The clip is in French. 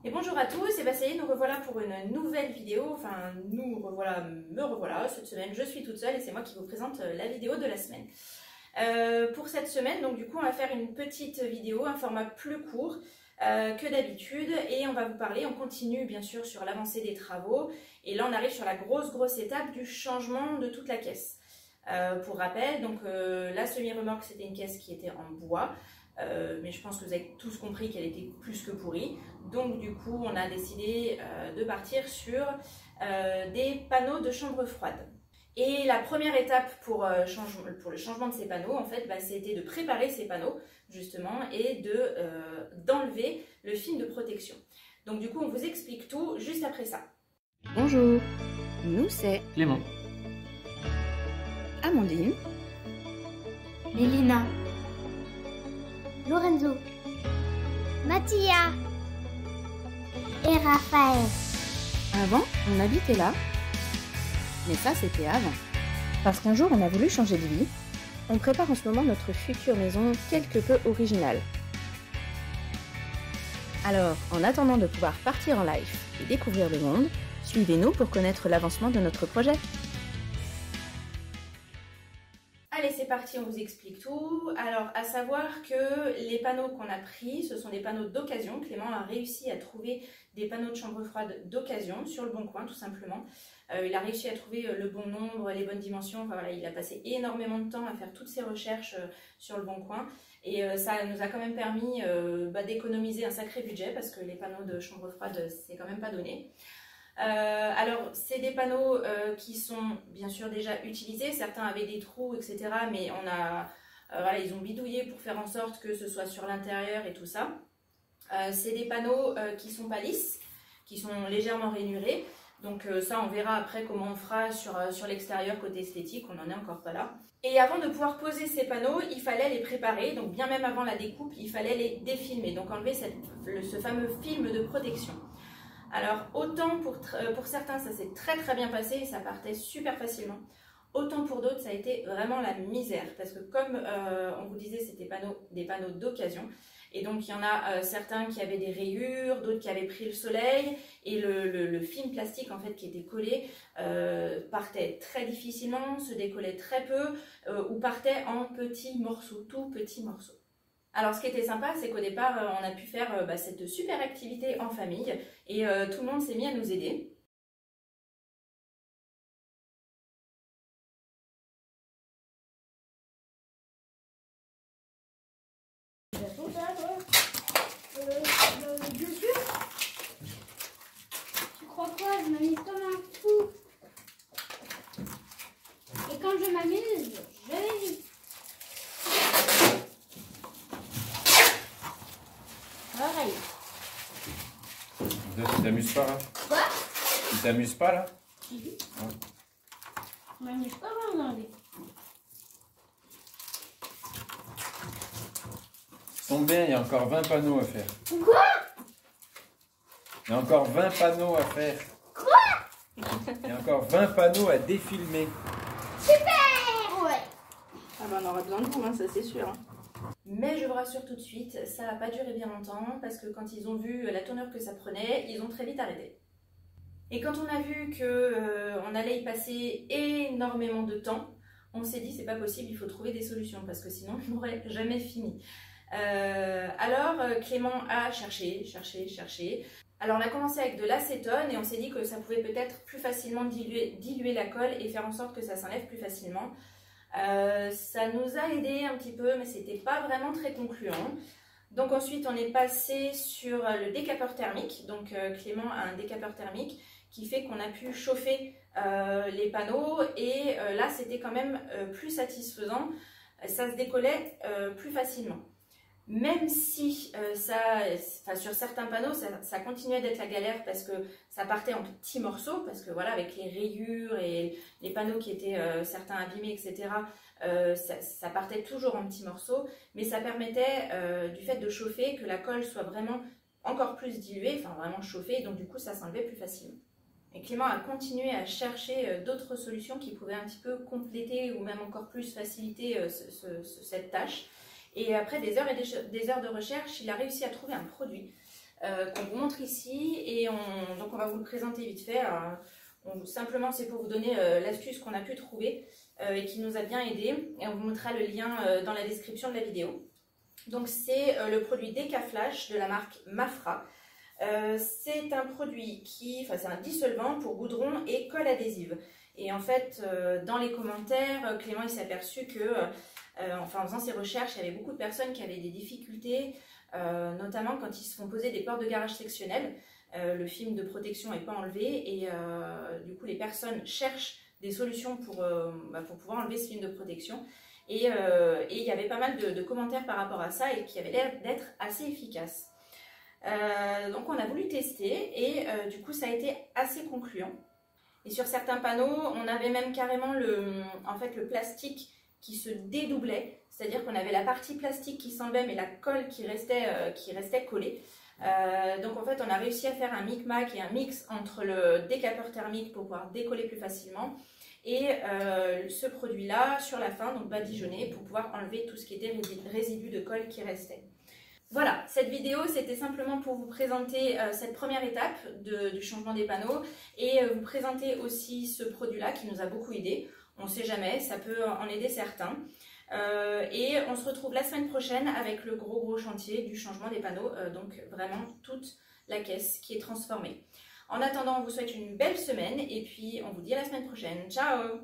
Et bonjour à tous, et bien ça y est, nous revoilà pour une nouvelle vidéo, enfin me revoilà, cette semaine je suis toute seule et c'est moi qui vous présente la vidéo de la semaine. Pour cette semaine, donc du coup on va faire une petite vidéo, un format plus court que d'habitude et on va vous parler, on continue bien sûr sur l'avancée des travaux et là on arrive sur la grosse étape du changement de toute la caisse. Pour rappel, donc la semi-remorque c'était une caisse qui était en bois. Mais je pense que vous avez tous compris qu'elle était plus que pourrie. Donc du coup, on a décidé de partir sur des panneaux de chambre froide. Et la première étape pour le changement de ces panneaux, en fait, c'était de préparer ces panneaux, justement, et d'enlever le film de protection. Donc du coup, on vous explique tout juste après ça. Bonjour, nous c'est Clément, Amandine, Mélina, Lorenzo, Mattia et Raphaël. Avant, on habitait là, mais ça c'était avant. Parce qu'un jour on a voulu changer de vie, on prépare en ce moment notre future maison quelque peu originale. Alors, en attendant de pouvoir partir en live et découvrir le monde, suivez-nous pour connaître l'avancement de notre projet. Allez, c'est parti, on vous explique tout. Alors, à savoir que les panneaux qu'on a pris, ce sont des panneaux d'occasion. Clément a réussi à trouver des panneaux de chambre froide d'occasion sur le bon coin, tout simplement. Il a réussi à trouver le bon nombre, les bonnes dimensions. Enfin, voilà, il a passé énormément de temps à faire toutes ses recherches sur le bon coin. Et ça nous a quand même permis d'économiser un sacré budget parce que les panneaux de chambre froide, c'est quand même pas donné. Alors, c'est des panneaux qui sont bien sûr déjà utilisés. Certains avaient des trous, etc. Mais ils ont bidouillé pour faire en sorte que ce soit sur l'intérieur et tout ça. C'est des panneaux qui sont pas lisses, qui sont légèrement rainurés. Donc ça, on verra après comment on fera sur l'extérieur côté esthétique. On n'en est encore pas là. Et avant de pouvoir poser ces panneaux, il fallait les préparer. Donc bien même avant la découpe, il fallait les défilmer. Donc enlever ce fameux film de protection. Alors, autant pour certains, ça s'est très bien passé et ça partait super facilement. Autant pour d'autres, ça a été vraiment la misère. Parce que comme on vous disait, c'était des panneaux d'occasion. Et donc, il y en a certains qui avaient des rayures, d'autres qui avaient pris le soleil. Et le film plastique, en fait, qui était collé, partait très difficilement, se décollait très peu, ou partait en petits morceaux, tout petits morceaux. Alors ce qui était sympa, c'est qu'au départ, on a pu faire cette super activité en famille et tout le monde s'est mis à nous aider. Bien sûr. Tu crois quoi? Je m'amuse comme un fou. Et quand je m'amuse, je vais vite. Pareil. tu t'amuses pas là? Quoi? Tu t'amuses pas là? Si. Je m'amuse pas vraiment. Tombe bien, il y a encore 20 panneaux à faire. Quoi? Il y a encore 20 panneaux à faire. Quoi? Il y a encore 20 panneaux à défilmer. Super! Ouais. Ah on aura besoin de vous, hein, ça c'est sûr. Hein. Mais je vous rassure tout de suite, ça va pas durer bien longtemps parce que quand ils ont vu la tournure que ça prenait, ils ont très vite arrêté. Et quand on a vu qu'on allait y passer énormément de temps, on s'est dit c'est pas possible, il faut trouver des solutions parce que sinon on n'aurait jamais fini. Alors Clément a cherché. Alors on a commencé avec de l'acétone et on s'est dit que ça pouvait peut-être plus facilement diluer la colle et faire en sorte que ça s'enlève plus facilement. Ça nous a aidé un petit peu mais c'était pas vraiment très concluant. Donc ensuite on est passé sur le décapeur thermique. Donc Clément a un décapeur thermique qui fait qu'on a pu chauffer les panneaux et là c'était quand même plus satisfaisant. Ça se décollait plus facilement. Même si sur certains panneaux, ça continuait d'être la galère parce que ça partait en petits morceaux, parce que voilà, avec les rayures et les panneaux qui étaient certains abîmés, etc., ça partait toujours en petits morceaux, mais ça permettait, du fait de chauffer, que la colle soit vraiment encore plus diluée, enfin vraiment chauffée, et donc du coup ça s'enlevait plus facilement. Et Clément a continué à chercher d'autres solutions qui pouvaient un petit peu compléter ou même encore plus faciliter cette tâche. Et après des heures et des heures de recherche, il a réussi à trouver un produit qu'on vous montre ici et donc on va vous le présenter vite fait. Simplement c'est pour vous donner l'astuce qu'on a pu trouver et qui nous a bien aidé, et on vous montrera le lien dans la description de la vidéo. Donc c'est le produit Décaflash de la marque Mafra. C'est un produit c'est un dissolvant pour goudron et colle adhésive. Et en fait, dans les commentaires, Clément il s'est aperçu que, en faisant ses recherches, il y avait beaucoup de personnes qui avaient des difficultés, notamment quand ils se font poser des portes de garage sectionnelles. Le film de protection n'est pas enlevé et du coup les personnes cherchent des solutions pour pouvoir enlever ce film de protection. Et il y avait pas mal de commentaires par rapport à ça et qui avaient l'air d'être assez efficaces. Donc on a voulu tester et du coup ça a été assez concluant. Et sur certains panneaux, on avait même carrément le plastique qui se dédoublait, c'est-à-dire qu'on avait la partie plastique qui s'enlevait mais la colle qui restait collée. Donc en fait on a réussi à faire un micmac et un mix entre le décapeur thermique pour pouvoir décoller plus facilement et ce produit là sur la fin, donc badigeonné, pour pouvoir enlever tout ce qui était résidu de colle qui restait. Voilà, cette vidéo c'était simplement pour vous présenter cette première étape du changement des panneaux et vous présenter aussi ce produit là qui nous a beaucoup aidé. On ne sait jamais, ça peut en aider certains. Et on se retrouve la semaine prochaine avec le gros chantier du changement des panneaux, donc vraiment toute la caisse qui est transformée. En attendant, on vous souhaite une belle semaine et puis on vous dit à la semaine prochaine. Ciao!